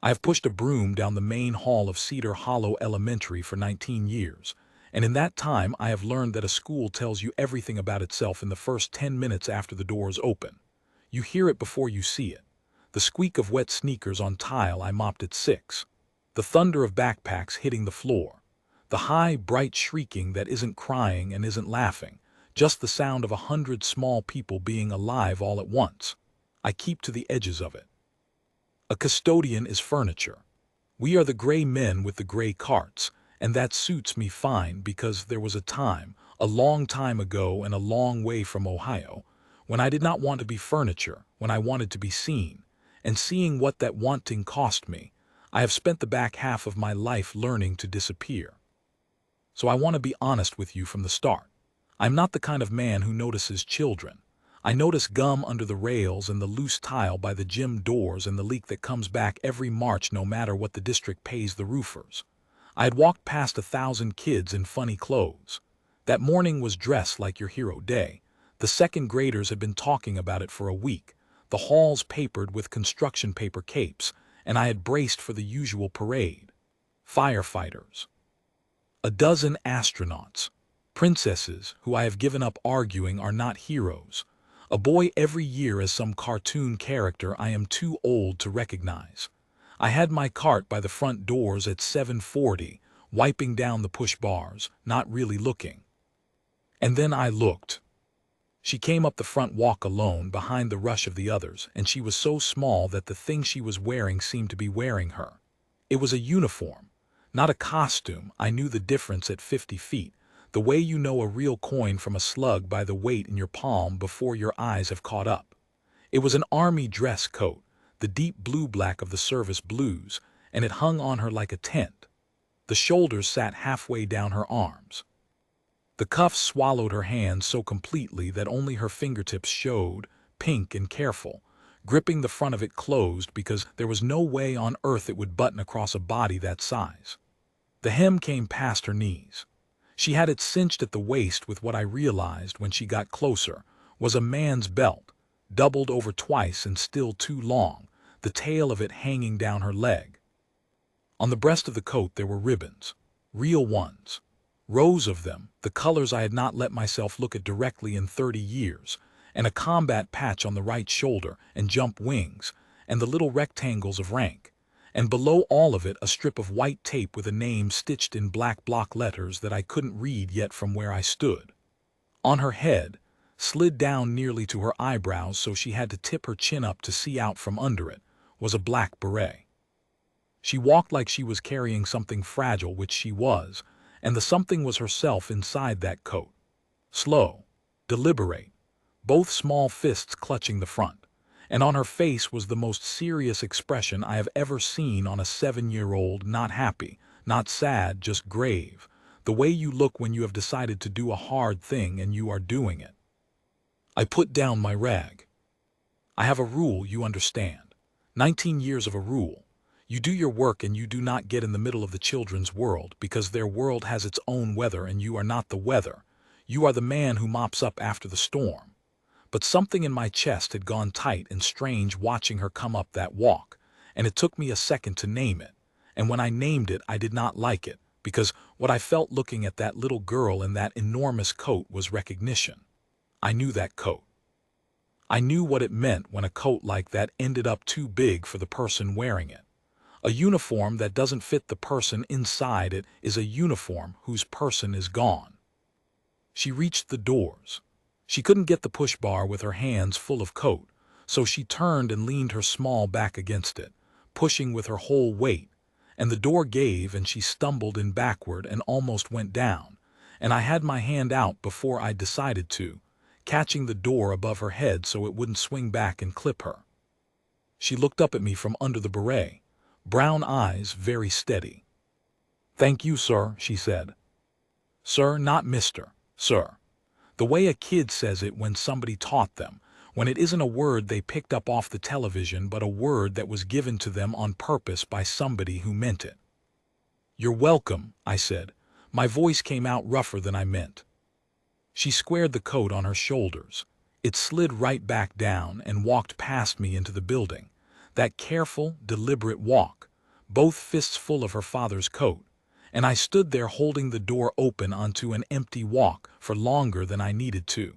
I have pushed a broom down the main hall of Cedar Hollow Elementary for 19 years, and in that time I have learned that a school tells you everything about itself in the first 10 minutes after the doors open. You hear it before you see it. The squeak of wet sneakers on tile I mopped at 6. The thunder of backpacks hitting the floor. The high, bright shrieking that isn't crying and isn't laughing, just the sound of 100 small people being alive all at once. I keep to the edges of it. A custodian is furniture. We are the gray men with the gray carts, and that suits me fine because there was a time, a long time ago and a long way from Ohio, when I did not want to be furniture, when I wanted to be seen, and seeing what that wanting cost me, I have spent the back half of my life learning to disappear. So I want to be honest with you from the start. I'm not the kind of man who notices children. I notice gum under the rails and the loose tile by the gym doors and the leak that comes back every March no matter what the district pays the roofers. I had walked past 1,000 kids in funny clothes. That morning was dressed like your hero day. The second graders had been talking about it for a week, the halls papered with construction paper capes, and I had braced for the usual parade. Firefighters. A dozen astronauts. Princesses who I have given up arguing are not heroes. A boy every year as some cartoon character I am too old to recognize. I had my cart by the front doors at 7:40, wiping down the push bars, not really looking. And then I looked. She came up the front walk alone behind the rush of the others, and she was so small that the thing she was wearing seemed to be wearing her. It was a uniform, not a costume. I knew the difference at 50 feet. The way you know a real coin from a slug by the weight in your palm before your eyes have caught up. It was an army dress coat, the deep blue-black of the service blues, and it hung on her like a tent. The shoulders sat halfway down her arms. The cuffs swallowed her hands so completely that only her fingertips showed, pink and careful, gripping the front of it closed because there was no way on earth it would button across a body that size. The hem came past her knees. She had it cinched at the waist with what I realized when she got closer was a man's belt, doubled over twice and still too long, the tail of it hanging down her leg. On the breast of the coat there were ribbons, real ones, rows of them, the colors I had not let myself look at directly in 30 years, and a combat patch on the right shoulder and jump wings, and the little rectangles of rank. And below all of it a strip of white tape with a name stitched in black block letters that I couldn't read yet from where I stood. On her head, slid down nearly to her eyebrows so she had to tip her chin up to see out from under it, was a black beret. She walked like she was carrying something fragile, which she was, and the something was herself inside that coat. Slow, deliberate, both small fists clutching the front. And on her face was the most serious expression I have ever seen on a 7-year-old, not happy, not sad, just grave, the way you look when you have decided to do a hard thing and you are doing it. I put down my rag. I have a rule, you understand. 19 years of a rule. You do your work and you do not get in the middle of the children's world because their world has its own weather and you are not the weather. You are the man who mops up after the storm. But something in my chest had gone tight and strange watching her come up that walk, and it took me a second to name it. And when I named it, I did not like it, because what I felt looking at that little girl in that enormous coat was recognition. I knew that coat. I knew what it meant when a coat like that ended up too big for the person wearing it. A uniform that doesn't fit the person inside it is a uniform whose person is gone. She reached the doors. She couldn't get the push bar with her hands full of coat, so she turned and leaned her small back against it, pushing with her whole weight, and the door gave and she stumbled in backward and almost went down, and I had my hand out before I decided to, catching the door above her head so it wouldn't swing back and clip her. She looked up at me from under the beret, brown eyes very steady. "Thank you, sir," she said. "Sir, not Mr. Sir. The way a kid says it when somebody taught them, when it isn't a word they picked up off the television but a word that was given to them on purpose by somebody who meant it." "You're welcome," I said. My voice came out rougher than I meant. She squared the coat on her shoulders. It slid right back down and walked past me into the building. That careful, deliberate walk, both fists full of her father's coat, and I stood there holding the door open onto an empty walk for longer than I needed to.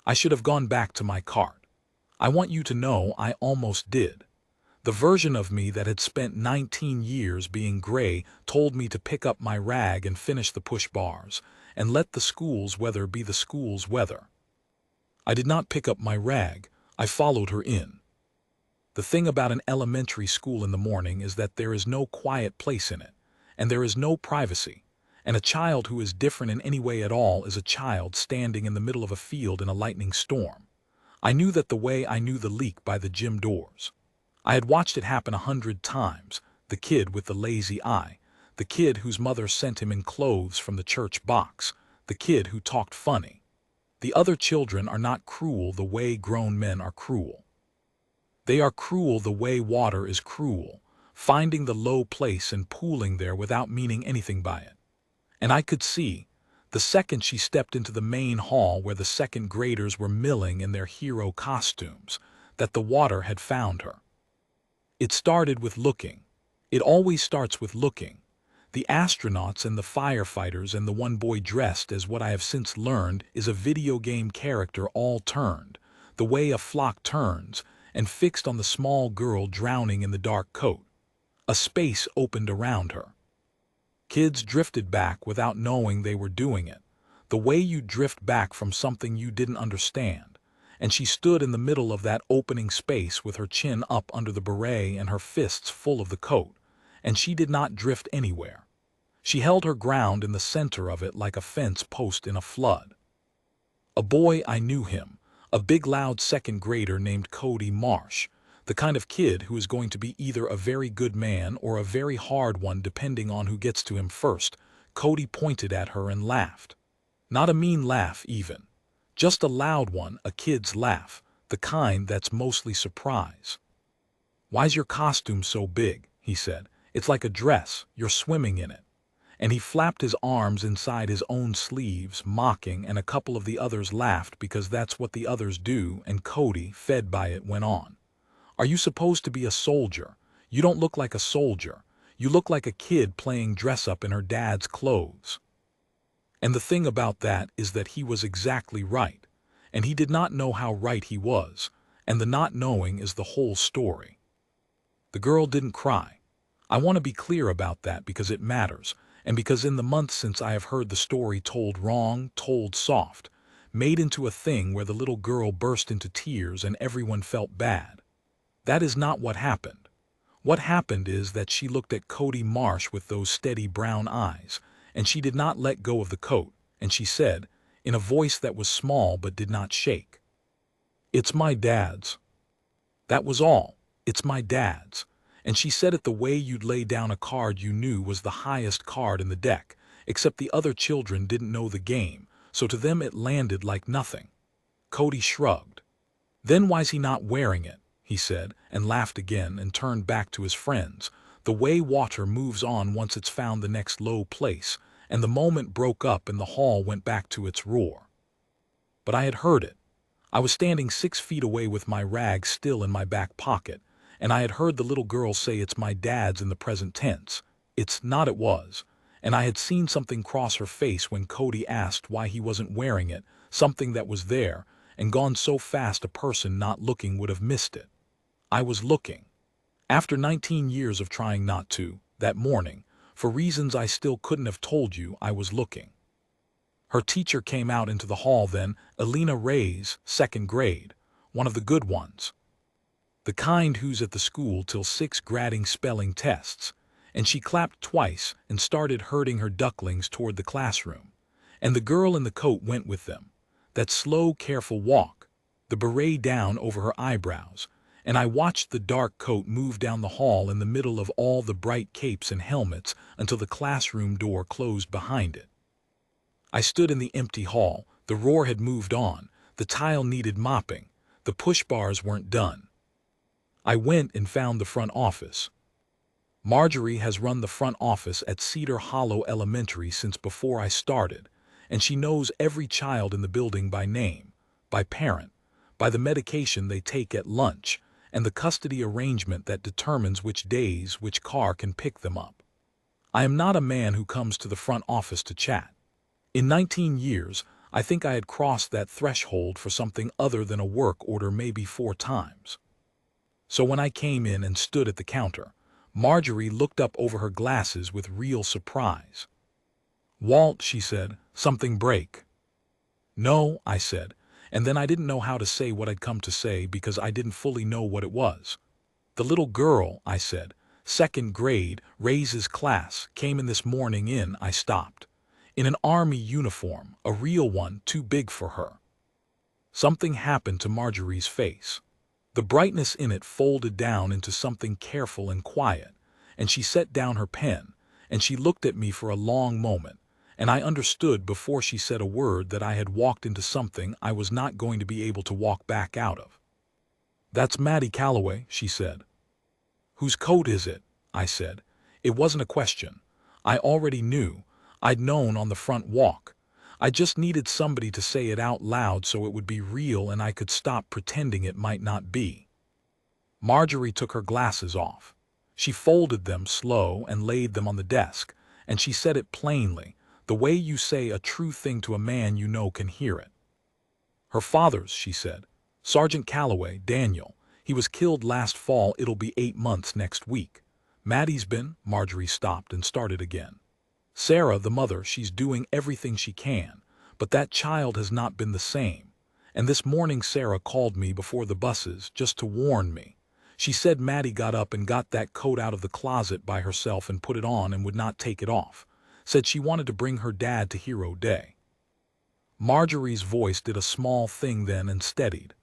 I should have gone back to my cart. I want you to know I almost did. The version of me that had spent 19 years being gray told me to pick up my rag and finish the push bars, and let the school's weather be the school's weather. I did not pick up my rag. I followed her in. The thing about an elementary school in the morning is that there is no quiet place in it, and there is no privacy, and a child who is different in any way at all is a child standing in the middle of a field in a lightning storm. I knew that the way I knew the leak by the gym doors. I had watched it happen 100 times, the kid with the lazy eye, the kid whose mother sent him in clothes from the church box, the kid who talked funny. The other children are not cruel the way grown men are cruel. They are cruel the way water is cruel, finding the low place and pooling there without meaning anything by it. And I could see, the second she stepped into the main hall where the second graders were milling in their hero costumes, that the water had found her. It started with looking. It always starts with looking. The astronauts and the firefighters and the one boy dressed as what I have since learned is a video game character all turned, the way a flock turns, and fixed on the small girl drowning in the dark coat. A space opened around her. Kids drifted back without knowing they were doing it, the way you drift back from something you didn't understand. And she stood in the middle of that opening space with her chin up under the beret and her fists full of the coat, and she did not drift anywhere. She held her ground in the center of it like a fence post in a flood. A boy, I knew him, a big loud second grader named Cody Marsh, the kind of kid who is going to be either a very good man or a very hard one depending on who gets to him first. Cody pointed at her and laughed. Not a mean laugh even. Just a loud one, a kid's laugh, the kind that's mostly surprise. "Why's your costume so big?" he said. "It's like a dress, you're swimming in it." And he flapped his arms inside his own sleeves, mocking, and a couple of the others laughed because that's what the others do, and Cody, fed by it, went on. "Are you supposed to be a soldier? You don't look like a soldier. You look like a kid playing dress-up in her dad's clothes." And the thing about that is that he was exactly right, and he did not know how right he was, and the not knowing is the whole story. The girl didn't cry. I want to be clear about that because it matters, and because in the months since I have heard the story told wrong, told soft, made into a thing where the little girl burst into tears and everyone felt bad. That is not what happened. What happened is that she looked at Cody Marsh with those steady brown eyes, and she did not let go of the coat, and she said, in a voice that was small but did not shake, "It's my dad's." That was all. "It's my dad's." And she said it the way you'd lay down a card you knew was the highest card in the deck, except the other children didn't know the game, so to them it landed like nothing. Cody shrugged. "Then why's he not wearing it?" he said, and laughed again and turned back to his friends, the way water moves on once it's found the next low place, and the moment broke up and the hall went back to its roar. But I had heard it. I was standing 6 feet away with my rag still in my back pocket, and I had heard the little girl say "it's my dad's" in the present tense. It's not it was. And I had seen something cross her face when Cody asked why he wasn't wearing it, something that was there, and gone so fast a person not looking would have missed it. I was looking. After 19 years of trying not to, that morning, for reasons I still couldn't have told you, I was looking. Her teacher came out into the hall then, Elena Reyes, second grade, one of the good ones. The kind who's at the school till 6 grading spelling tests, and she clapped twice and started herding her ducklings toward the classroom. And the girl in the coat went with them. That slow, careful walk, the beret down over her eyebrows, and I watched the dark coat move down the hall in the middle of all the bright capes and helmets until the classroom door closed behind it. I stood in the empty hall. The roar had moved on. The tile needed mopping. The push bars weren't done. I went and found the front office. Marjorie has run the front office at Cedar Hollow Elementary since before I started, and she knows every child in the building by name, by parent, by the medication they take at lunch, and the custody arrangement that determines which days which car can pick them up. I am not a man who comes to the front office to chat. In 19 years, I think I had crossed that threshold for something other than a work order maybe 4 times. So when I came in and stood at the counter, Marjorie looked up over her glasses with real surprise. "Walt," she said, "something break?" "No," I said, and then I didn't know how to say what I'd come to say because I didn't fully know what it was. "The little girl," I said, "second grade, Ray's class, came in this morning in," I stopped. "In an army uniform, a real one, too big for her." Something happened to Marjorie's face. The brightness in it folded down into something careful and quiet, and she set down her pen, and she looked at me for a long moment, and I understood before she said a word that I had walked into something I was not going to be able to walk back out of. "That's Maddie Calloway," she said. "Whose coat is it?" I said. It wasn't a question. I already knew. I'd known on the front walk. I just needed somebody to say it out loud so it would be real and I could stop pretending it might not be. Marjorie took her glasses off. She folded them slow and laid them on the desk, and she said it plainly, the way you say a true thing to a man you know can hear it. "Her father's," she said. "Sergeant Calloway, Daniel. He was killed last fall. It'll be 8 months next week. Maddie's been—" Marjorie stopped and started again. "Sarah, the mother, she's doing everything she can, but that child has not been the same. And this morning Sarah called me before the buses just to warn me. She said Maddie got up and got that coat out of the closet by herself and put it on and would not take it off. Said she wanted to bring her dad to Hero Day." Marjorie's voice did a small thing then and steadied.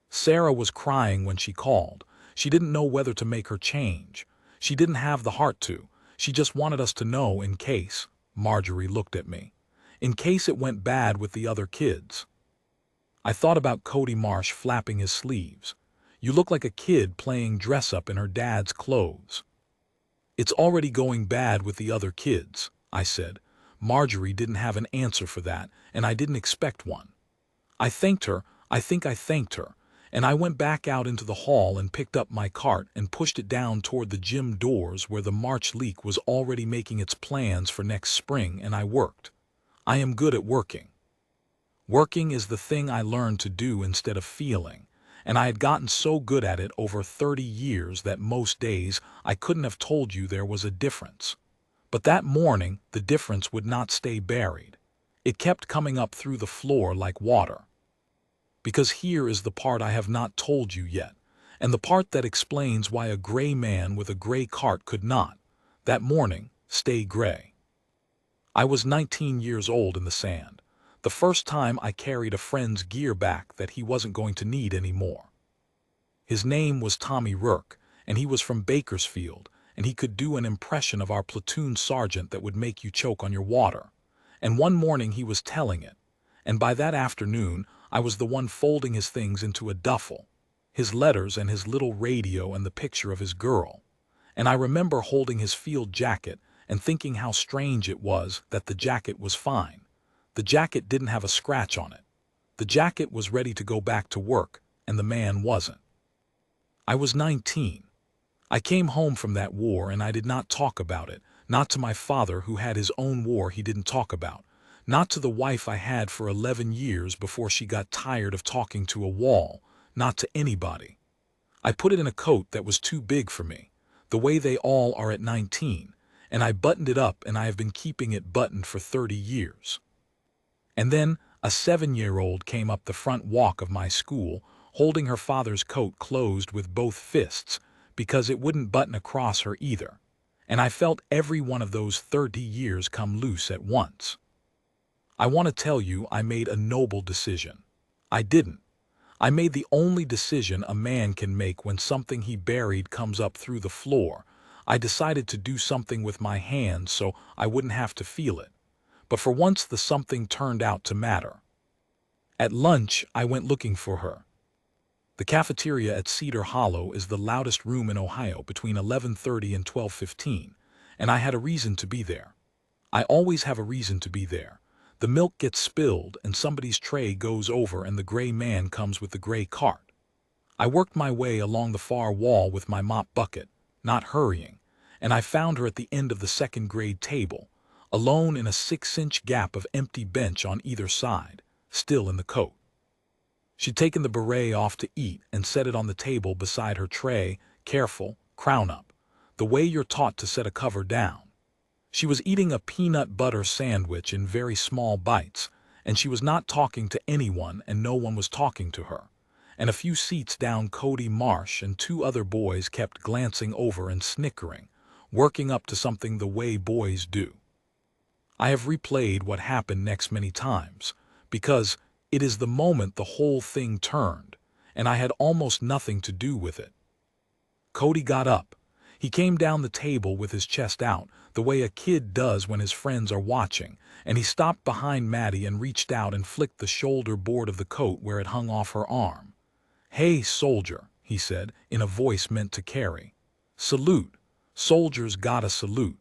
"Sarah was crying when she called. She didn't know whether to make her change. She didn't have the heart to. She just wanted us to know in case," Marjorie looked at me, "in case it went bad with the other kids." I thought about Cody Marsh flapping his sleeves. "You look like a kid playing dress-up in her dad's clothes." "It's already going bad with the other kids," I said. Marjorie didn't have an answer for that, and I didn't expect one. I thanked her, I think I thanked her, and I went back out into the hall and picked up my cart and pushed it down toward the gym doors where the March leak was already making its plans for next spring, and I worked. I am good at working. Working is the thing I learned to do instead of feeling, and I had gotten so good at it over 30 years that most days I couldn't have told you there was a difference. But that morning, the difference would not stay buried. It kept coming up through the floor like water. Because here is the part I have not told you yet, and the part that explains why a gray man with a gray cart could not, that morning, stay gray. I was 19 years old in the sand, the first time I carried a friend's gear back that he wasn't going to need anymore. His name was Tommy Rourke, and he was from Bakersfield, and he could do an impression of our platoon sergeant that would make you choke on your water. And one morning he was telling it, and by that afternoon I was the one folding his things into a duffel, his letters and his little radio and the picture of his girl. And I remember holding his field jacket and thinking how strange it was that the jacket was fine. The jacket didn't have a scratch on it. The jacket was ready to go back to work, and the man wasn't. I was 19. I came home from that war and I did not talk about it, not to my father who had his own war he didn't talk about, not to the wife I had for 11 years before she got tired of talking to a wall, not to anybody. I put it in a coat that was too big for me, the way they all are at 19, and I buttoned it up and I have been keeping it buttoned for 30 years. And then a 7-year-old came up the front walk of my school, holding her father's coat closed with both fists, because it wouldn't button across her either, and I felt every one of those 30 years come loose at once. I want to tell you I made a noble decision. I didn't. I made the only decision a man can make when something he buried comes up through the floor. I decided to do something with my hands so I wouldn't have to feel it. But for once the something turned out to matter. At lunch, I went looking for her. The cafeteria at Cedar Hollow is the loudest room in Ohio between 11:30 and 12:15, and I had a reason to be there. I always have a reason to be there. The milk gets spilled and somebody's tray goes over and the gray man comes with the gray cart. I worked my way along the far wall with my mop bucket, not hurrying, and I found her at the end of the second grade table, alone in a 6-inch gap of empty bench on either side, still in the coat. She'd taken the beret off to eat and set it on the table beside her tray, careful, crown up, the way you're taught to set a cover down. She was eating a peanut butter sandwich in very small bites, and she was not talking to anyone and no one was talking to her. And a few seats down, Cody Marsh and 2 other boys kept glancing over and snickering, working up to something the way boys do. I have replayed what happened next many times, because it is the moment the whole thing turned, and I had almost nothing to do with it. Cody got up. He came down the table with his chest out, the way a kid does when his friends are watching, and he stopped behind Maddie and reached out and flicked the shoulder board of the coat where it hung off her arm. "Hey, soldier," he said, in a voice meant to carry. "Salute. Soldiers gotta salute."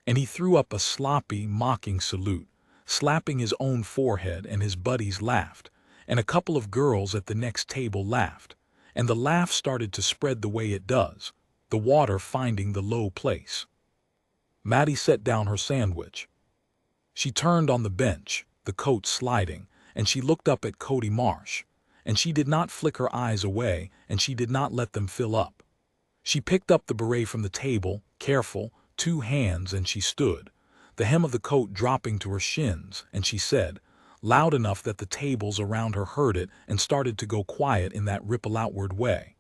And he threw up a sloppy, mocking salute, slapping his own forehead, and his buddies laughed, and a couple of girls at the next table laughed, and the laugh started to spread the way it does, the water finding the low place. Maddie set down her sandwich. She turned on the bench, the coat sliding, and she looked up at Cody Marsh, and she did not flick her eyes away, and she did not let them fill up. She picked up the beret from the table, careful, 2 hands, and she stood, the hem of the coat dropping to her shins, and she said, loud enough that the tables around her heard it and started to go quiet in that ripple outward way.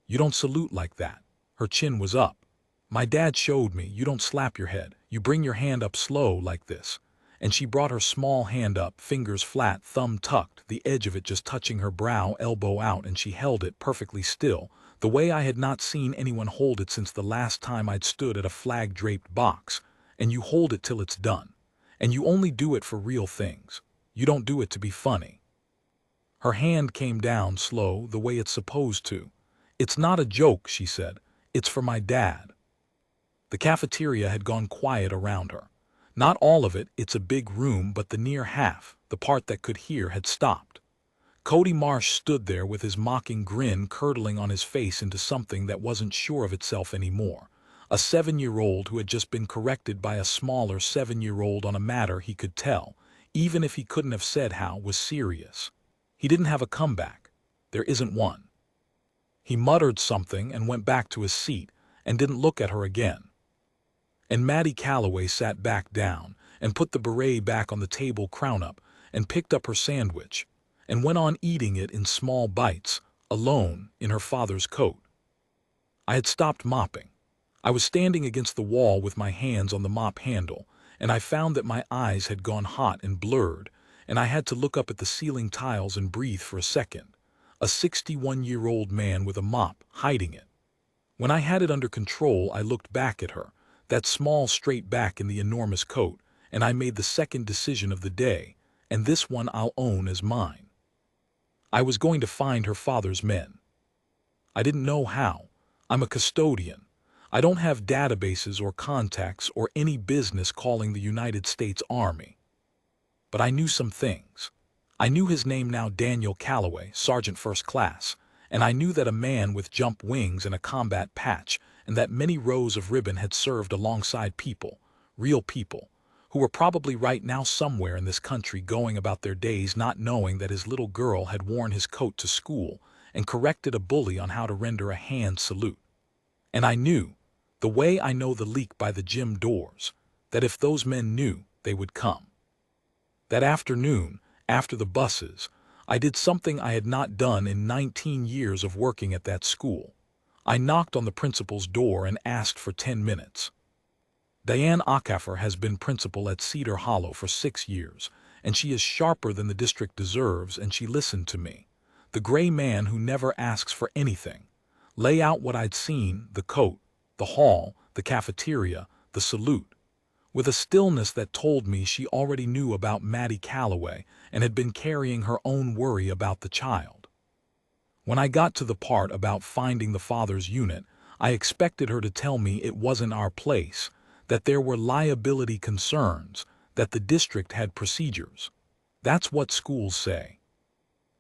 "You don't salute like that." Her chin was up. "My dad showed me, you don't slap your head, you bring your hand up slow like this." And she brought her small hand up, fingers flat, thumb tucked, the edge of it just touching her brow, elbow out, and she held it perfectly still, the way I had not seen anyone hold it since the last time I'd stood at a flag-draped box. And you hold it till it's done. And you only do it for real things. You don't do it to be funny. Her hand came down slow, the way it's supposed to. "It's not a joke," she said. "It's for my dad." The cafeteria had gone quiet around her. Not all of it, it's a big room, but the near half, the part that could hear, had stopped. Cody Marsh stood there with his mocking grin curdling on his face into something that wasn't sure of itself anymore. A 7-year-old who had just been corrected by a smaller 7-year-old on a matter he could tell, even if he couldn't have said how, was serious. He didn't have a comeback. There isn't one. He muttered something and went back to his seat and didn't look at her again. And Maddie Calloway sat back down and put the beret back on the table, crown up, and picked up her sandwich and went on eating it in small bites, alone in her father's coat. I had stopped mopping. I was standing against the wall with my hands on the mop handle, and I found that my eyes had gone hot and blurred, and I had to look up at the ceiling tiles and breathe for a second. A 61-year-old man with a mop, hiding it. When I had it under control, I looked back at her, that small straight back in the enormous coat, and I made the second decision of the day, and this one I'll own as mine. I was going to find her father's men. I didn't know how. I'm a custodian. I don't have databases or contacts or any business calling the United States Army. But I knew some things. I knew his name now, Daniel Calloway, Sergeant First Class, and I knew that a man with jump wings and a combat patch and that many rows of ribbon had served alongside people, real people, who were probably right now somewhere in this country going about their days not knowing that his little girl had worn his coat to school and corrected a bully on how to render a hand salute. And I knew, the way I know the leak by the gym doors, that if those men knew, they would come. That afternoon, after the buses, I did something I had not done in 19 years of working at that school. I knocked on the principal's door and asked for 10 minutes. Diane Acaffer has been principal at Cedar Hollow for 6 years, and she is sharper than the district deserves, and she listened to me, the gray man who never asks for anything, lay out what I'd seen, the coat, the hall, the cafeteria, the salute, with a stillness that told me she already knew about Maddie Calloway and had been carrying her own worry about the child. When I got to the part about finding the father's unit, I expected her to tell me it wasn't our place, that there were liability concerns, that the district had procedures. That's what schools say.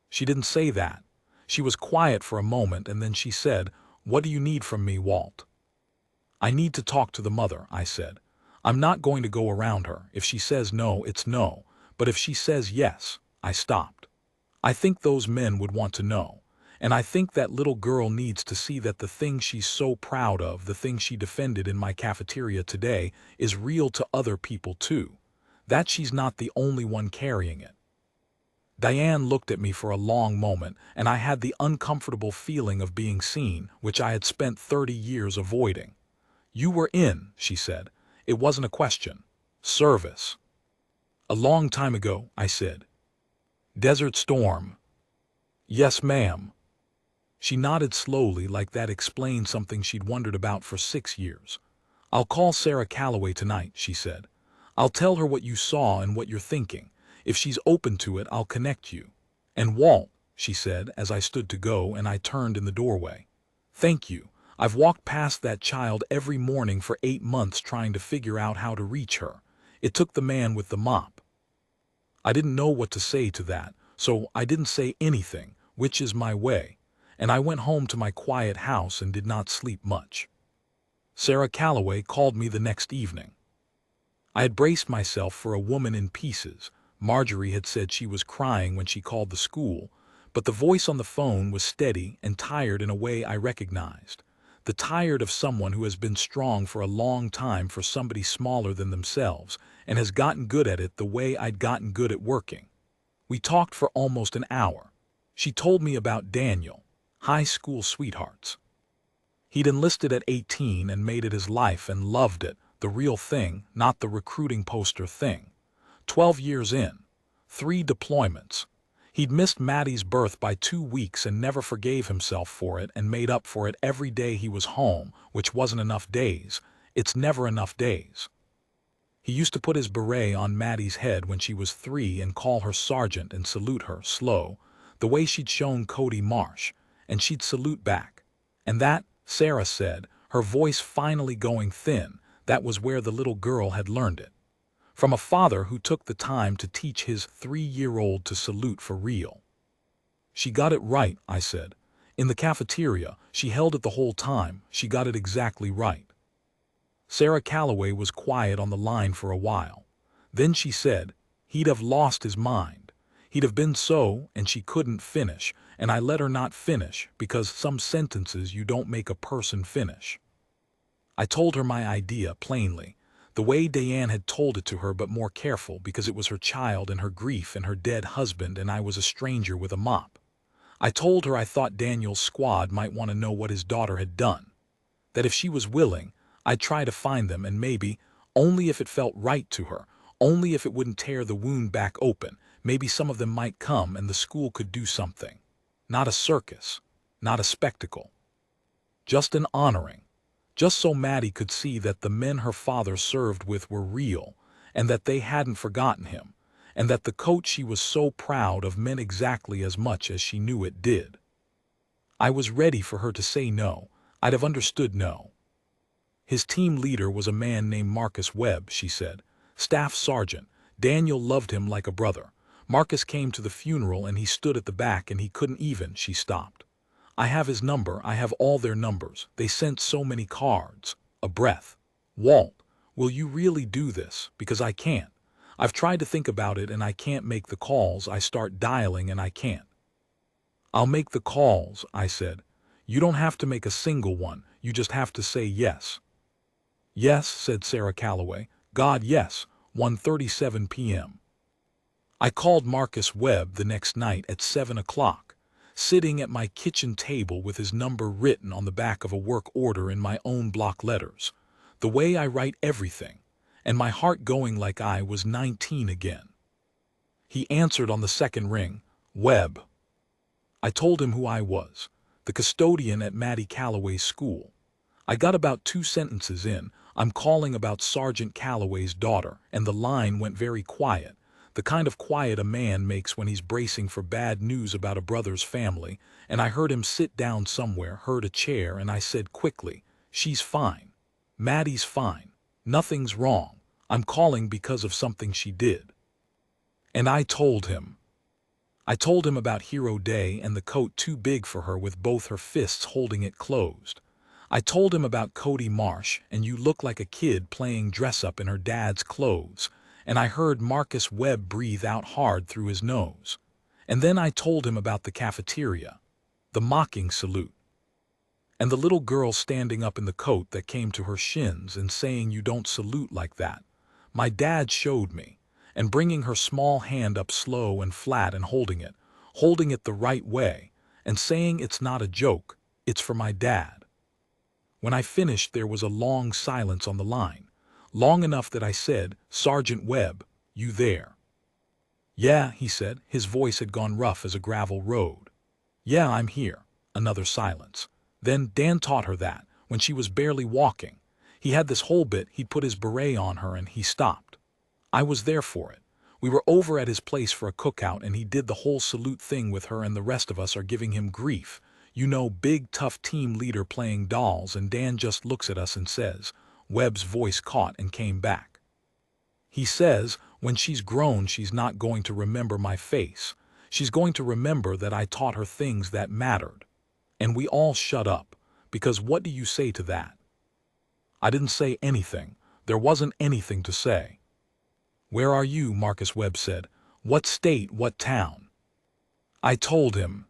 She didn't say that. She was quiet for a moment and then she said, "What do you need from me, Walt?" "I need to talk to the mother," I said. "I'm not going to go around her. If she says no, it's no. But if she says yes," I stopped. "I think those men would want to know. And I think that little girl needs to see that the thing she's so proud of, the thing she defended in my cafeteria today, is real to other people too. That she's not the only one carrying it." Diane looked at me for a long moment, and I had the uncomfortable feeling of being seen, which I had spent 30 years avoiding. "You were in," she said. "It wasn't a question. Service." "A long time ago," I said. "Desert Storm." "Yes, ma'am." She nodded slowly, like that explained something she'd wondered about for 6 years. "I'll call Sarah Calloway tonight," she said. "I'll tell her what you saw and what you're thinking. If she's open to it, I'll connect you. And Walt," she said, as I stood to go and I turned in the doorway. "Thank you. I've walked past that child every morning for 8 months trying to figure out how to reach her. It took the man with the mop." I didn't know what to say to that, so I didn't say anything, which is my way, and I went home to my quiet house and did not sleep much. Sarah Calloway called me the next evening. I had braced myself for a woman in pieces. Marjorie had said she was crying when she called the school, but the voice on the phone was steady and tired in a way I recognized. The tired of someone who has been strong for a long time for somebody smaller than themselves and has gotten good at it the way I'd gotten good at working. We talked for almost an hour. She told me about Daniel, high school sweethearts. He'd enlisted at 18 and made it his life and loved it, the real thing, not the recruiting poster thing. 12 years in, 3 deployments. He'd missed Maddie's birth by 2 weeks and never forgave himself for it and made up for it every day he was home, which wasn't enough days. It's never enough days. He used to put his beret on Maddie's head when she was 3 and call her sergeant and salute her, slow, the way she'd shown Cody Marsh, and she'd salute back. And that, Sarah said, her voice finally going thin, that was where the little girl had learned it. From a father who took the time to teach his 3-year-old to salute for real. "She got it right," I said. "In the cafeteria, she held it the whole time. She got it exactly right." Sarah Calloway was quiet on the line for a while. Then she said, "He'd have lost his mind. He'd have been so, and she couldn't finish, and I let her not finish because some sentences you don't make a person finish." I told her my idea plainly, the way Diane had told it to her, but more careful because it was her child and her grief and her dead husband and I was a stranger with a mop. I told her I thought Daniel's squad might want to know what his daughter had done. That if she was willing, I'd try to find them and maybe, only if it felt right to her, only if it wouldn't tear the wound back open, maybe some of them might come and the school could do something. Not a circus, not a spectacle. Just an honoring. Just so Maddie could see that the men her father served with were real, and that they hadn't forgotten him, and that the coach she was so proud of meant exactly as much as she knew it did. I was ready for her to say no. I'd have understood no. "His team leader was a man named Marcus Webb," she said. "Staff sergeant. Daniel loved him like a brother. Marcus came to the funeral and he stood at the back and he couldn't even," she stopped. "I have his number, I have all their numbers. They sent so many cards." A breath. "Walt, will you really do this? Because I can't. I've tried to think about it and I can't make the calls. I start dialing and I can't." "I'll make the calls," I said. "You don't have to make a single one. You just have to say yes." "Yes," said Sarah Calloway. "God, yes. 1:37 p.m. I called Marcus Webb the next night at 7 o'clock. Sitting at my kitchen table with his number written on the back of a work order in my own block letters, the way I write everything, and my heart going like I was 19 again. He answered on the second ring. "Webb." I told him who I was, the custodian at Maddie Calloway's school. I got about 2 sentences in. "I'm calling about Sergeant Calloway's daughter," and the line went very quiet. The kind of quiet a man makes when he's bracing for bad news about a brother's family, and I heard him sit down somewhere, heard a chair, and I said quickly, "She's fine. Maddie's fine. Nothing's wrong. I'm calling because of something she did." And I told him. I told him about Hero Day and the coat too big for her with both her fists holding it closed. I told him about Cody Marsh and you look like a kid playing dress-up in her dad's clothes, and I heard Marcus Webb breathe out hard through his nose. And then I told him about the cafeteria, the mocking salute, and the little girl standing up in the coat that came to her shins and saying you don't salute like that. My dad showed me, and bringing her small hand up slow and flat and holding it the right way, and saying it's not a joke, it's for my dad. When I finished there was a long silence on the line, long enough that I said, "Sergeant Webb, you there?" "Yeah," he said, his voice had gone rough as a gravel road. "Yeah, I'm here." Another silence. Then Dan taught her that, when she was barely walking. He had this whole bit, he'd put his beret on her and he stopped. I was there for it. We were over at his place for a cookout and he did the whole salute thing with her and the rest of us are giving him grief. You know, big tough team leader playing dolls, and Dan just looks at us and says, Webb's voice caught and came back. He says, when she's grown she's not going to remember my face. She's going to remember that I taught her things that mattered. And we all shut up, because what do you say to that? I didn't say anything. There wasn't anything to say. "Where are you?" Marcus Webb said. "What state, what town?" I told him.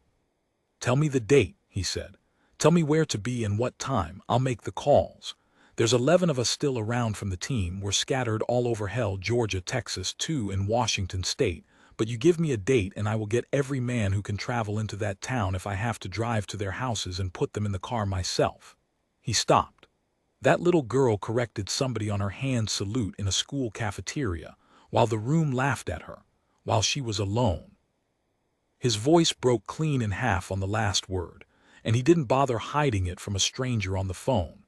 "Tell me the date," he said. "Tell me where to be and what time. I'll make the calls. There's 11 of us still around from the team. We're scattered all over hell, Georgia, Texas, 2 in Washington State. But you give me a date and I will get every man who can travel into that town if I have to drive to their houses and put them in the car myself." He stopped. That little girl corrected somebody on her hand salute in a school cafeteria, while the room laughed at her, while she was alone. His voice broke clean in half on the last word, and he didn't bother hiding it from a stranger on the phone.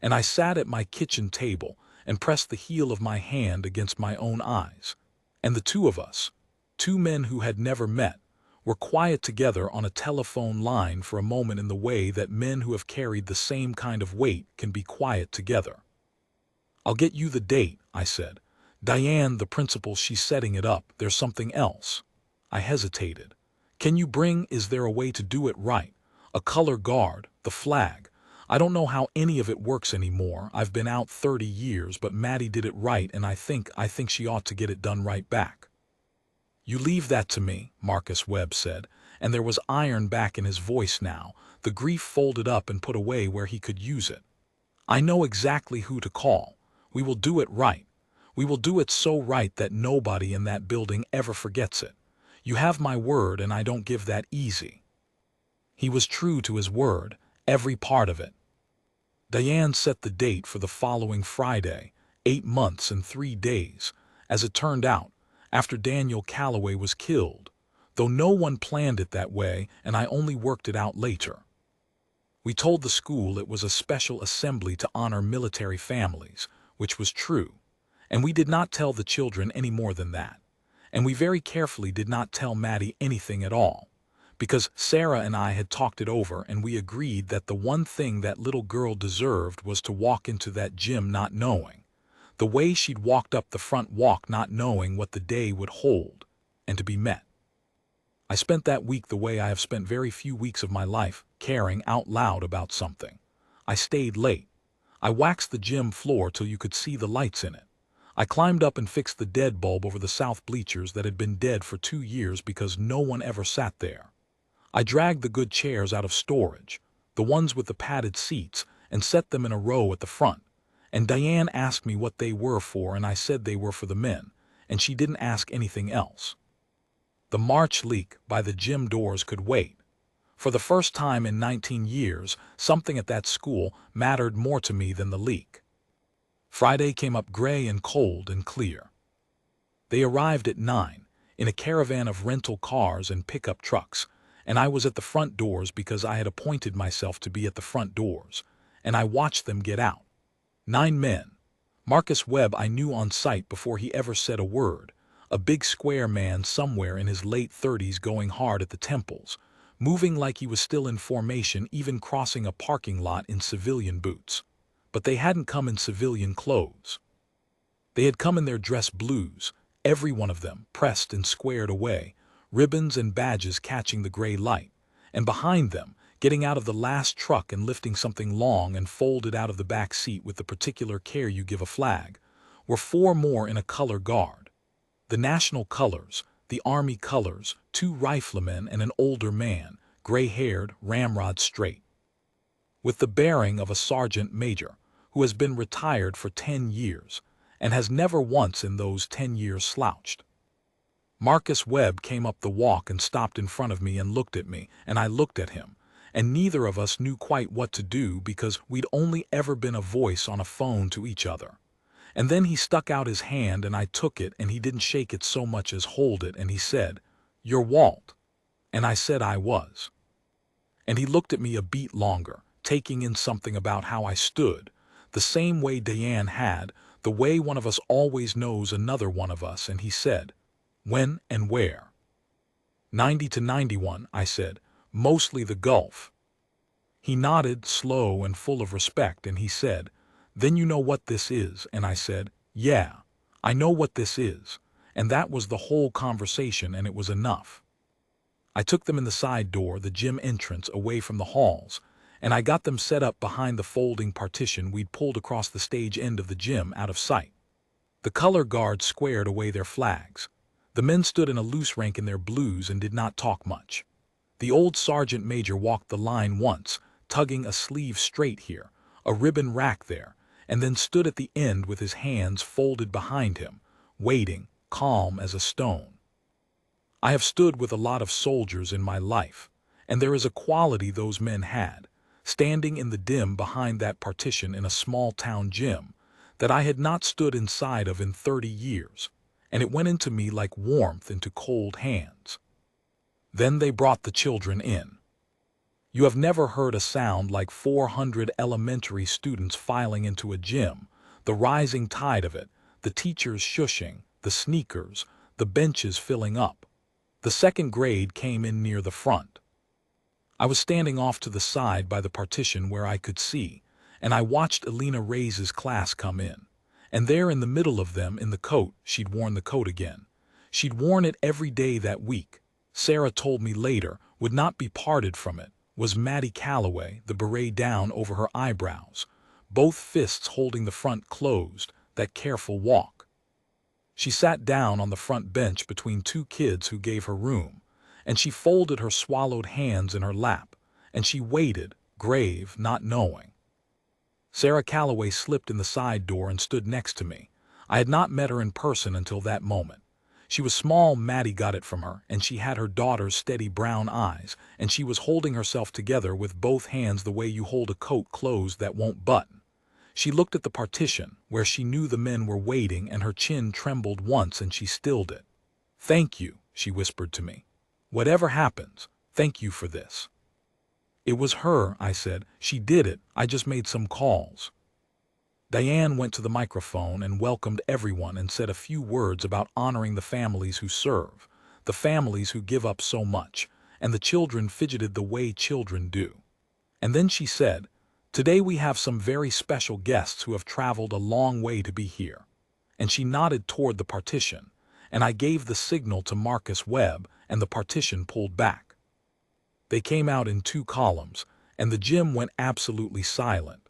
And I sat at my kitchen table and pressed the heel of my hand against my own eyes. And the two of us, 2 men who had never met, were quiet together on a telephone line for a moment in the way that men who have carried the same kind of weight can be quiet together. "I'll get you the date," I said. "Diane, the principal, she's setting it up. There's something else." I hesitated. "Can you bring, is there a way to do it right? A color guard, the flag. I don't know how any of it works anymore. I've been out 30 years, but Maddie did it right and I think she ought to get it done right back." "You leave that to me," Marcus Webb said, and there was iron back in his voice now, the grief folded up and put away where he could use it. "I know exactly who to call. We will do it right. We will do it so right that nobody in that building ever forgets it. You have my word and I don't give that easy." He was true to his word, every part of it. Diane set the date for the following Friday, 8 months and 3 days, as it turned out, after Daniel Calloway was killed, though no one planned it that way and I only worked it out later. We told the school it was a special assembly to honor military families, which was true, and we did not tell the children any more than that. And we very carefully did not tell Maddie anything at all, because Sarah and I had talked it over and we agreed that the one thing that little girl deserved was to walk into that gym not knowing, the way she'd walked up the front walk not knowing what the day would hold, and to be met. I spent that week the way I have spent very few weeks of my life, caring out loud about something. I stayed late. I waxed the gym floor till you could see the lights in it. I climbed up and fixed the dead bulb over the south bleachers that had been dead for 2 years because no one ever sat there. I dragged the good chairs out of storage, the ones with the padded seats, and set them in a row at the front. And Diane asked me what they were for and I said they were for the men, and she didn't ask anything else. The March leak by the gym doors could wait. For the first time in 19 years, something at that school mattered more to me than the leak. Friday came up gray and cold and clear. They arrived at 9, in a caravan of rental cars and pickup trucks, and I was at the front doors because I had appointed myself to be at the front doors, and I watched them get out. 9 men. Marcus Webb I knew on sight before he ever said a word, a big square man somewhere in his late 30s going hard at the temples, moving like he was still in formation, even crossing a parking lot in civilian boots. But they hadn't come in civilian clothes. They had come in their dress blues, every one of them pressed and squared away, ribbons and badges catching the gray light, and behind them, getting out of the last truck and lifting something long and folded out of the back seat with the particular care you give a flag, were 4 more in a color guard. The national colors, the Army colors, 2 riflemen and an older man, gray-haired, ramrod straight, with the bearing of a sergeant major who has been retired for 10 years and has never once in those 10 years slouched. Marcus Webb came up the walk and stopped in front of me and looked at me, and I looked at him, and neither of us knew quite what to do because we'd only ever been a voice on a phone to each other. And then he stuck out his hand and I took it, and he didn't shake it so much as hold it, and he said, "You're Walt." And I said I was. And he looked at me a beat longer, taking in something about how I stood, the same way Diane had, the way one of us always knows another one of us, and he said, "When and where?" 90 to 91, I said, "mostly the Gulf." He nodded, slow and full of respect, and he said, "Then you know what this is?" And I said, "Yeah, I know what this is." And that was the whole conversation, and it was enough. I took them in the side door, the gym entrance, away from the halls, and I got them set up behind the folding partition we'd pulled across the stage end of the gym out of sight. The color guards squared away their flags. The men stood in a loose rank in their blues and did not talk much. The old sergeant major walked the line once, tugging a sleeve straight here, a ribbon rack there, and then stood at the end with his hands folded behind him, waiting, calm as a stone. I have stood with a lot of soldiers in my life, and there is a quality those men had, standing in the dim behind that partition in a small-town gym, that I had not stood inside of in 30 years, and it went into me like warmth into cold hands. Then they brought the children in. You have never heard a sound like 400 elementary students filing into a gym, the rising tide of it, the teachers shushing, the sneakers, the benches filling up. The second grade came in near the front. I was standing off to the side by the partition where I could see, and I watched Elena Reyes's class come in. And there in the middle of them, in the coat, she'd worn the coat again. She'd worn it every day that week. Sarah told me later, would not be parted from it, was Maddie Calloway, the beret down over her eyebrows, both fists holding the front closed, that careful walk. She sat down on the front bench between 2 kids who gave her room, and she folded her swallowed hands in her lap, and she waited, grave, not knowing. Sarah Calloway slipped in the side door and stood next to me. I had not met her in person until that moment. She was small, Maddie got it from her, and she had her daughter's steady brown eyes, and she was holding herself together with both hands the way you hold a coat closed that won't button. She looked at the partition, where she knew the men were waiting, and her chin trembled once and she stilled it. "Thank you," she whispered to me. "Whatever happens, thank you for this." "It was her," I said. "She did it. I just made some calls." Diane went to the microphone and welcomed everyone and said a few words about honoring the families who serve, the families who give up so much, and the children fidgeted the way children do. And then she said, "Today we have some very special guests who have traveled a long way to be here." And she nodded toward the partition, and I gave the signal to Marcus Webb, and the partition pulled back. They came out in 2 columns, and the gym went absolutely silent.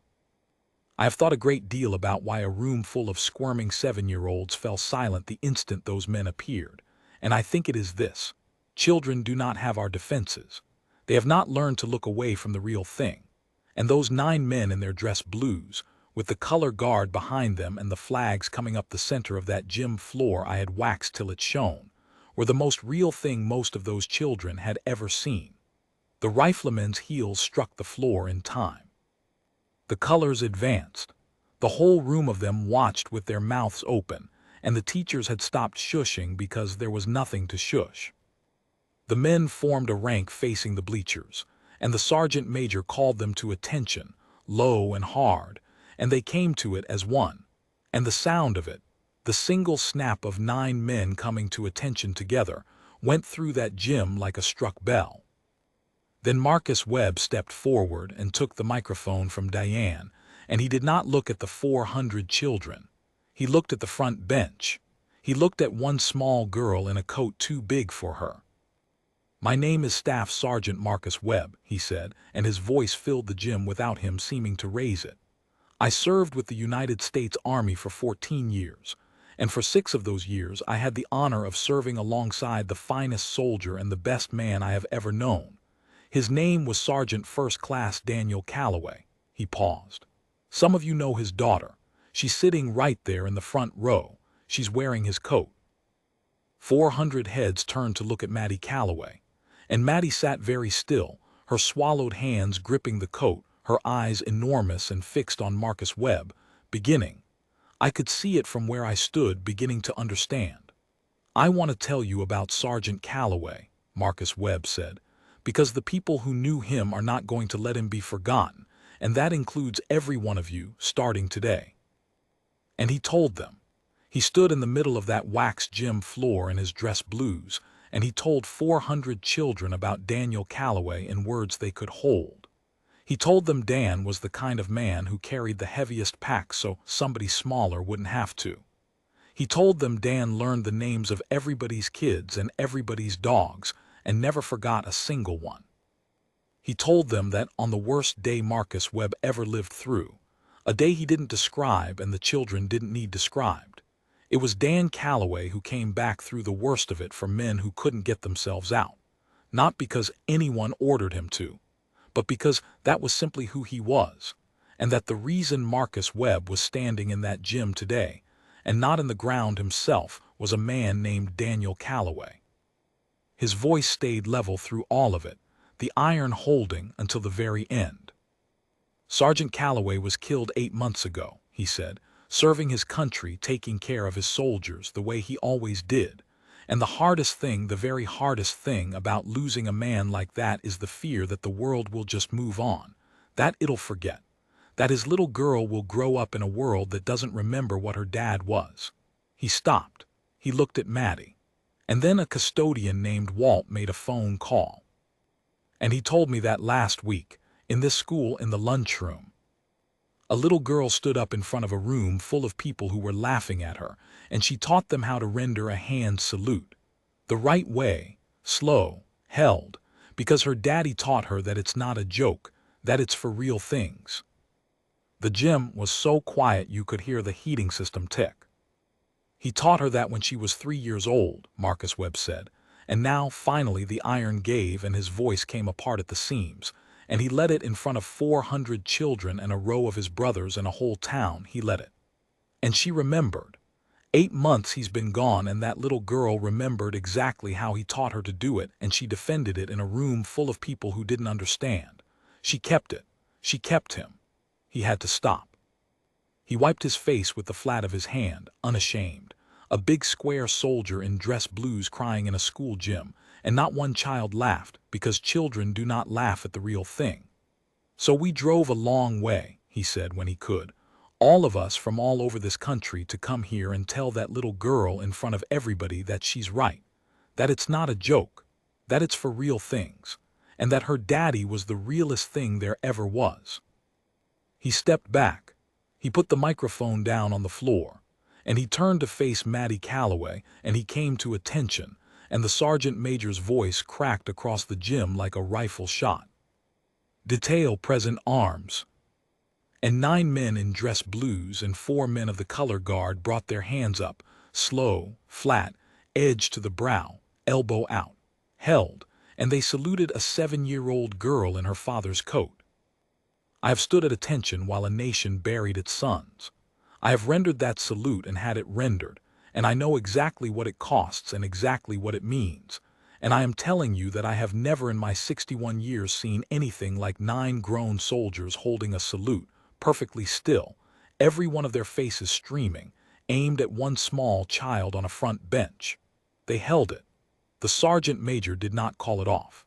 I have thought a great deal about why a room full of squirming 7-year-olds fell silent the instant those men appeared, and I think it is this: children do not have our defenses. They have not learned to look away from the real thing. And those 9 men in their dress blues, with the color guard behind them and the flags coming up the center of that gym floor I had waxed till it shone, were the most real thing most of those children had ever seen. The riflemen's heels struck the floor in time. The colors advanced. The whole room of them watched with their mouths open, and the teachers had stopped shushing because there was nothing to shush. The men formed a rank facing the bleachers, and the sergeant major called them to attention, low and hard, and they came to it as one. And the sound of it, the single snap of 9 men coming to attention together, went through that gym like a struck bell. Then Marcus Webb stepped forward and took the microphone from Diane, and he did not look at the 400 children. He looked at the front bench. He looked at one small girl in a coat too big for her. "My name is Staff Sergeant Marcus Webb," he said, and his voice filled the gym without him seeming to raise it. "I served with the United States Army for 14 years, and for 6 of those years I had the honor of serving alongside the finest soldier and the best man I have ever known. His name was Sergeant First Class Daniel Calloway." He paused. "Some of you know his daughter. She's sitting right there in the front row. She's wearing his coat." 400 heads turned to look at Maddie Calloway, and Maddie sat very still, her swallowed hands gripping the coat, her eyes enormous and fixed on Marcus Webb, beginning. I could see it from where I stood, beginning to understand. "I want to tell you about Sergeant Calloway," Marcus Webb said, "because the people who knew him are not going to let him be forgotten, and that includes every one of you, starting today." And he told them. He stood in the middle of that wax gym floor in his dress blues, and he told 400 children about Daniel Calloway in words they could hold. He told them Dan was the kind of man who carried the heaviest pack so somebody smaller wouldn't have to. He told them Dan learned the names of everybody's kids and everybody's dogs and never forgot a single one. He told them that on the worst day Marcus Webb ever lived through, a day he didn't describe and the children didn't need described, it was Dan Calloway who came back through the worst of it for men who couldn't get themselves out, not because anyone ordered him to, but because that was simply who he was, and that the reason Marcus Webb was standing in that gym today, and not in the ground himself, was a man named Daniel Calloway. His voice stayed level through all of it, the iron holding until the very end. "Sergeant Calloway was killed 8 months ago," he said, "serving his country, taking care of his soldiers the way he always did. And the hardest thing, the very hardest thing about losing a man like that is the fear that the world will just move on, that it'll forget, that his little girl will grow up in a world that doesn't remember what her dad was." He stopped. He looked at Maddie. "And then a custodian named Walt made a phone call. And he told me that last week, in this school in the lunchroom. A little girl stood up in front of a room full of people who were laughing at her, and she taught them how to render a hand salute. The right way, slow, held, because her daddy taught her that it's not a joke, that it's for real things." The gym was so quiet you could hear the heating system tick. "He taught her that when she was 3 years old," Marcus Webb said, "and now finally the iron gave and his voice came apart at the seams, and he let it in front of 400 children and a row of his brothers and a whole town, he let it. And she remembered. 8 months he's been gone, and that little girl remembered exactly how he taught her to do it, and she defended it in a room full of people who didn't understand. She kept it. She kept him." He had to stop. He wiped his face with the flat of his hand, unashamed. A big square soldier in dress blues crying in a school gym, and not one child laughed, because children do not laugh at the real thing. "So we drove a long way," he said when he could, "all of us from all over this country to come here and tell that little girl in front of everybody that she's right, that it's not a joke, that it's for real things, and that her daddy was the realest thing there ever was." He stepped back. He put the microphone down on the floor, and he turned to face Maddie Calloway, and he came to attention, and the sergeant major's voice cracked across the gym like a rifle shot. "Detail present arms." And 9 men in dress blues and 4 men of the color guard brought their hands up, slow, flat, edge to the brow, elbow out, held, and they saluted a 7-year-old girl in her father's coat. I have stood at attention while a nation buried its sons. I have rendered that salute and had it rendered, and I know exactly what it costs and exactly what it means. And I am telling you that I have never in my 61 years seen anything like 9 grown soldiers holding a salute, perfectly still, every one of their faces streaming, aimed at one small child on a front bench. They held it. The sergeant major did not call it off.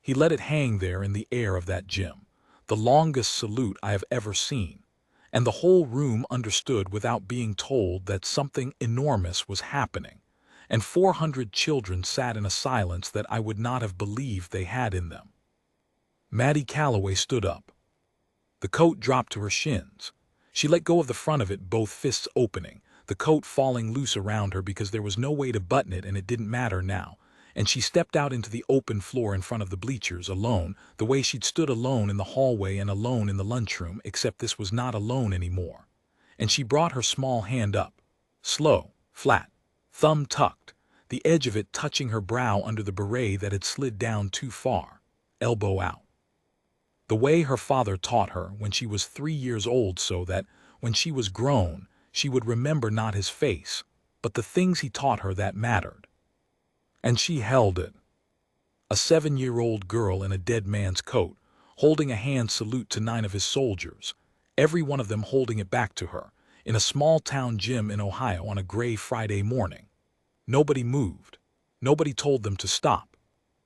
He let it hang there in the air of that gym, the longest salute I have ever seen, and the whole room understood without being told that something enormous was happening, and 400 children sat in a silence that I would not have believed they had in them. Maddie Calloway stood up. The coat dropped to her shins. She let go of the front of it, both fists opening, the coat falling loose around her because there was no way to button it and it didn't matter now, and she stepped out into the open floor in front of the bleachers, alone, the way she'd stood alone in the hallway and alone in the lunchroom, except this was not alone anymore. And she brought her small hand up, slow, flat, thumb tucked, the edge of it touching her brow under the beret that had slid down too far, elbow out. The way her father taught her when she was 3 years old, so that, when she was grown, she would remember not his face, but the things he taught her that mattered. And she held it. A 7-year-old girl in a dead man's coat, holding a hand salute to 9 of his soldiers, every one of them holding it back to her, in a small-town gym in Ohio on a gray Friday morning. Nobody moved. Nobody told them to stop.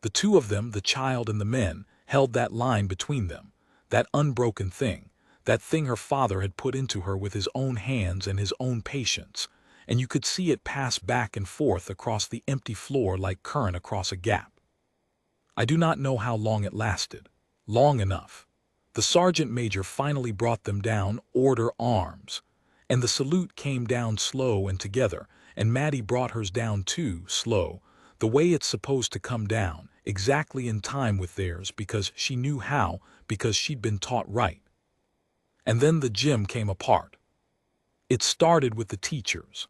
The two of them, the child and the men, held that line between them, that unbroken thing, that thing her father had put into her with his own hands and his own patience, and you could see it pass back and forth across the empty floor like current across a gap. I do not know how long it lasted. Long enough. The sergeant major finally brought them down, order arms, and the salute came down slow and together, and Maddie brought hers down too, slow, the way it's supposed to come down, exactly in time with theirs, because she knew how, because she'd been taught right. And then the gym came apart. It started with the teachers.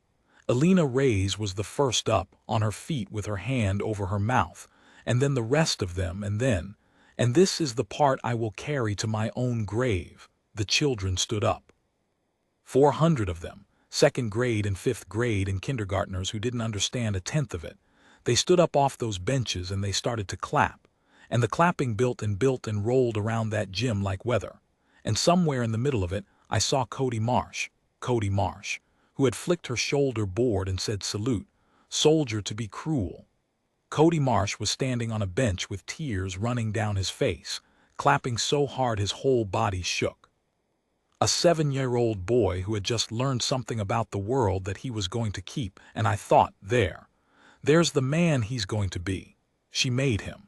Elena Reyes was the first up, on her feet with her hand over her mouth, and then the rest of them, and then, and this is the part I will carry to my own grave, the children stood up. 400 of them, 2nd grade and 5th grade and kindergartners who didn't understand a tenth of it. They stood up off those benches and they started to clap, and the clapping built and rolled around that gym like weather. And somewhere in the middle of it, I saw Cody Marsh, who had flicked her shoulder board and said salute, soldier to be cruel. Cody Marsh was standing on a bench with tears running down his face, clapping so hard his whole body shook. A 7-year-old boy who had just learned something about the world that he was going to keep, and I thought, there's the man he's going to be. She made him.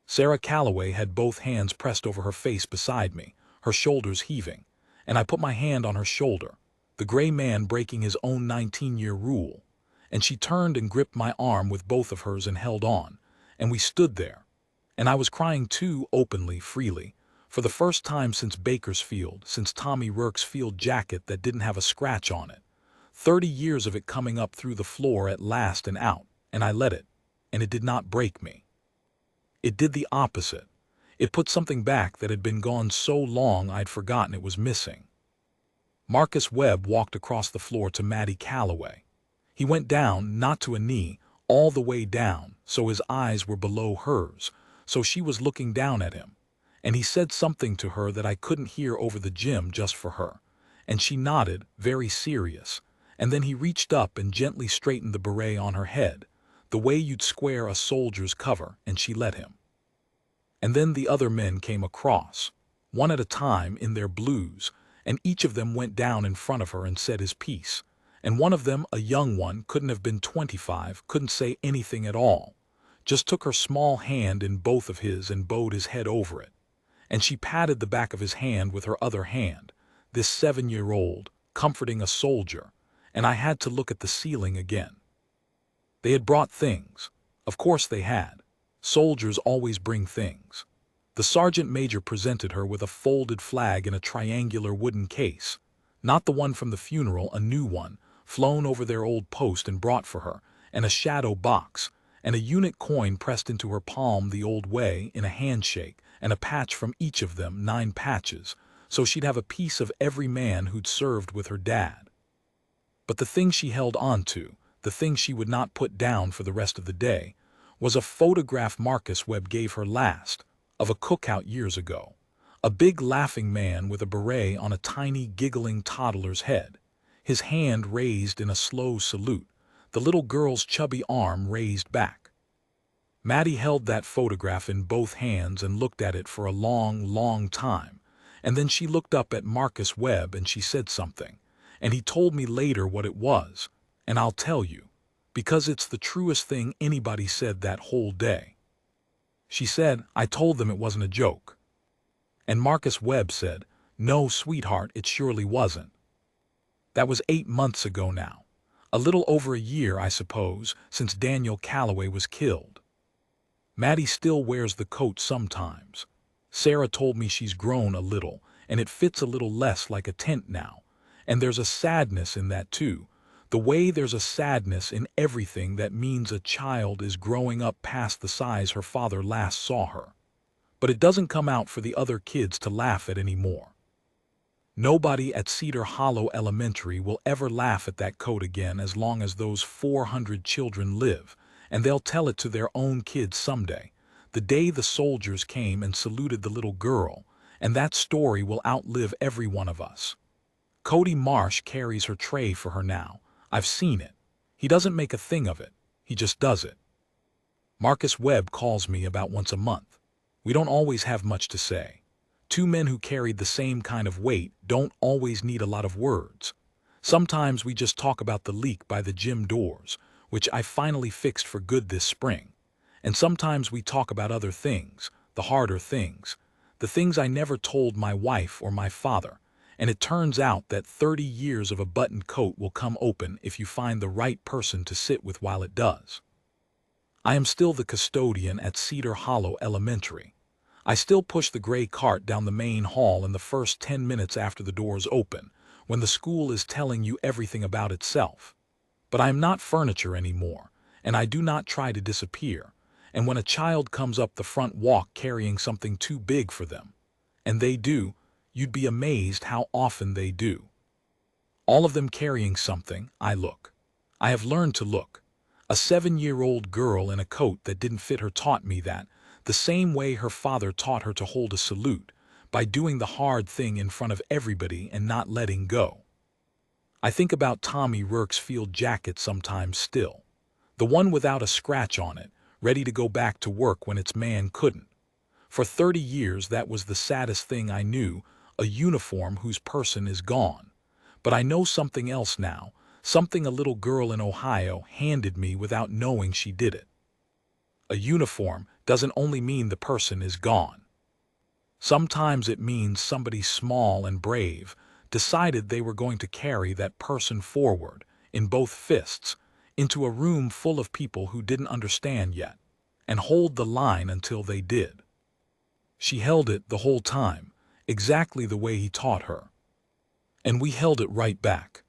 Sarah Calloway had both hands pressed over her face beside me, her shoulders heaving, and I put my hand on her shoulder, the gray man breaking his own 19-year rule, and she turned and gripped my arm with both of hers and held on, and we stood there, and I was crying too, openly, freely, for the first time since Bakersfield, since Tommy Rourke's field jacket that didn't have a scratch on it. 30 years of it coming up through the floor at last and out, and I let it, and it did not break me. It did the opposite. It put something back that had been gone so long I'd forgotten it was missing. Marcus Webb walked across the floor to Maddie Calloway. He went down, not to a knee, all the way down, so his eyes were below hers, so she was looking down at him. And he said something to her that I couldn't hear over the gym just for her, and she nodded, very serious, and then he reached up and gently straightened the beret on her head, the way you'd square a soldier's cover, and she let him. And then the other men came across, one at a time in their blues, and each of them went down in front of her and said his piece, and one of them, a young one, couldn't have been 25, couldn't say anything at all, just took her small hand in both of his and bowed his head over it. And she patted the back of his hand with her other hand, this 7-year-old, comforting a soldier, and I had to look at the ceiling again. They had brought things. Of course they had. Soldiers always bring things. The sergeant major presented her with a folded flag in a triangular wooden case, not the one from the funeral, a new one, flown over their old post and brought for her, and a shadow box, and a unit coin pressed into her palm the old way in a handshake, and a patch from each of them, 9 patches, so she'd have a piece of every man who'd served with her dad. But the thing she held on to, the thing she would not put down for the rest of the day, was a photograph Marcus Webb gave her last, of a cookout years ago. A big laughing man with a beret on a tiny giggling toddler's head, his hand raised in a slow salute, the little girl's chubby arm raised back. Maddie held that photograph in both hands and looked at it for a long, long time, and then she looked up at Marcus Webb and she said something, and he told me later what it was, and I'll tell you, because it's the truest thing anybody said that whole day. She said, I told them it wasn't a joke. And Marcus Webb said, no, sweetheart, it surely wasn't. That was 8 months ago now. A little over a year, I suppose, since Daniel Calloway was killed. Maddie still wears the coat sometimes. Sarah told me she's grown a little, and it fits a little less like a tent now. And there's a sadness in that too. The way there's a sadness in everything that means a child is growing up past the size her father last saw her. But it doesn't come out for the other kids to laugh at anymore. Nobody at Cedar Hollow Elementary will ever laugh at that coat again as long as those 400 children live, and they'll tell it to their own kids someday, the day the soldiers came and saluted the little girl, and that story will outlive every one of us. Cody Marsh carries her tray for her now. I've seen it. He doesn't make a thing of it. He just does it. Marcus Webb calls me about once a month. We don't always have much to say. Two men who carried the same kind of weight don't always need a lot of words. Sometimes we just talk about the leak by the gym doors, which I finally fixed for good this spring. And sometimes we talk about other things, the harder things, the things I never told my wife or my father. And it turns out that 30 years of a buttoned coat will come open if you find the right person to sit with while it does. I am still the custodian at Cedar Hollow Elementary. I still push the gray cart down the main hall in the first 10 minutes after the doors open, when the school is telling you everything about itself. But I am not furniture anymore, and I do not try to disappear. And when a child comes up the front walk carrying something too big for them, and they do, you'd be amazed how often they do. All of them carrying something, I look. I have learned to look. A 7-year-old girl in a coat that didn't fit her taught me that, the same way her father taught her to hold a salute, by doing the hard thing in front of everybody and not letting go. I think about Tommy Rourke's field jacket sometimes still. The one without a scratch on it, ready to go back to work when its man couldn't. For 30 years that was the saddest thing I knew, a uniform whose person is gone. But I know something else now, something a little girl in Ohio handed me without knowing she did it. A uniform doesn't only mean the person is gone. Sometimes it means somebody small and brave decided they were going to carry that person forward, in both fists, into a room full of people who didn't understand yet, and hold the line until they did. She held it the whole time, exactly the way he taught her. And we held it right back.